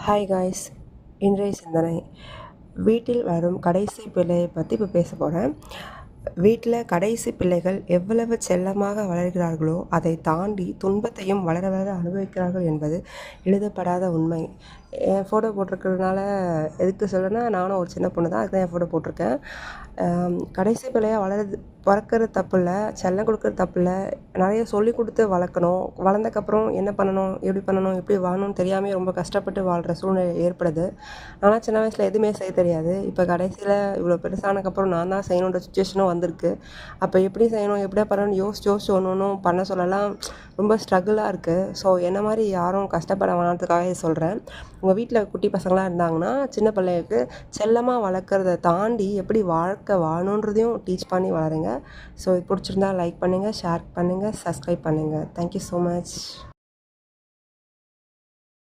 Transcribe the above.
Hi guys. இன்றைய சிந்தனை வீட்டில் வரும் கடைசி பிள்ளையை பற்றி இப்போ பேச போகிறேன். வீட்டில் கடைசி பிள்ளைகள் எவ்வளவு செல்லமாக வளர்கிறார்களோ அதை தாண்டி துன்பத்தையும் வளர வளர அனுபவிக்கிறார்கள் என்பது எழுதப்படாத உண்மை. என் ஃபோட்டோ போட்டிருக்கிறதுனால எதுக்கு சொல்லுன்னா, நானும் ஒரு சின்ன பொண்ணு தான், அதுதான் என் ஃபோட்டோ போட்டிருக்கேன். கடைசி பிள்ளையாக பிறக்கிறது தப்பு இல்லை, செல்லம் கொடுக்குறது தப்பு இல்லை. நிறைய சொல்லி கொடுத்து வளர்க்கணும். வளர்ந்தக்கப்புறம் என்ன பண்ணணும், எப்படி வாழணும்னு தெரியாமல் ரொம்ப கஷ்டப்பட்டு வாழ்கிற சூழ்நிலை ஏற்படுது. ஆனால் சின்ன வயசில் எதுவுமே செய்ய தெரியாது. இப்போ கடைசியில் இவ்வளோ பெருசானக்கப்புறம் நான் தான் செய்யணுன்ற சுச்சுவேஷனும் வந்திருக்கு. அப்போ எப்படி செய்யணும், எப்படியா பண்ணணும்னு யோசிச்சு ஒன்று ஒன்றும் பண்ண சொல்லலாம். ரொம்ப ஸ்ட்ரகிளாக இருக்குது. ஸோ என்ன மாதிரி யாரும் கஷ்டப்பட வேணான்றதுக்காக சொல்கிறேன். உங்கள் வீட்டில் குட்டி பசங்களாக இருந்தாங்கன்னா சின்ன பிள்ளைகளுக்கு செல்லமாக வளர்க்குறத தாண்டி எப்படி வாழ்க்கை வாழணுன்றதையும் டீச் பண்ணி வளருங்க. ஸோ இது பிடிச்சிருந்தா லைக் பண்ணுங்கள், ஷேர் பண்ணுங்கள், சப்ஸ்கிரைப் பண்ணுங்கள். Thank you so much.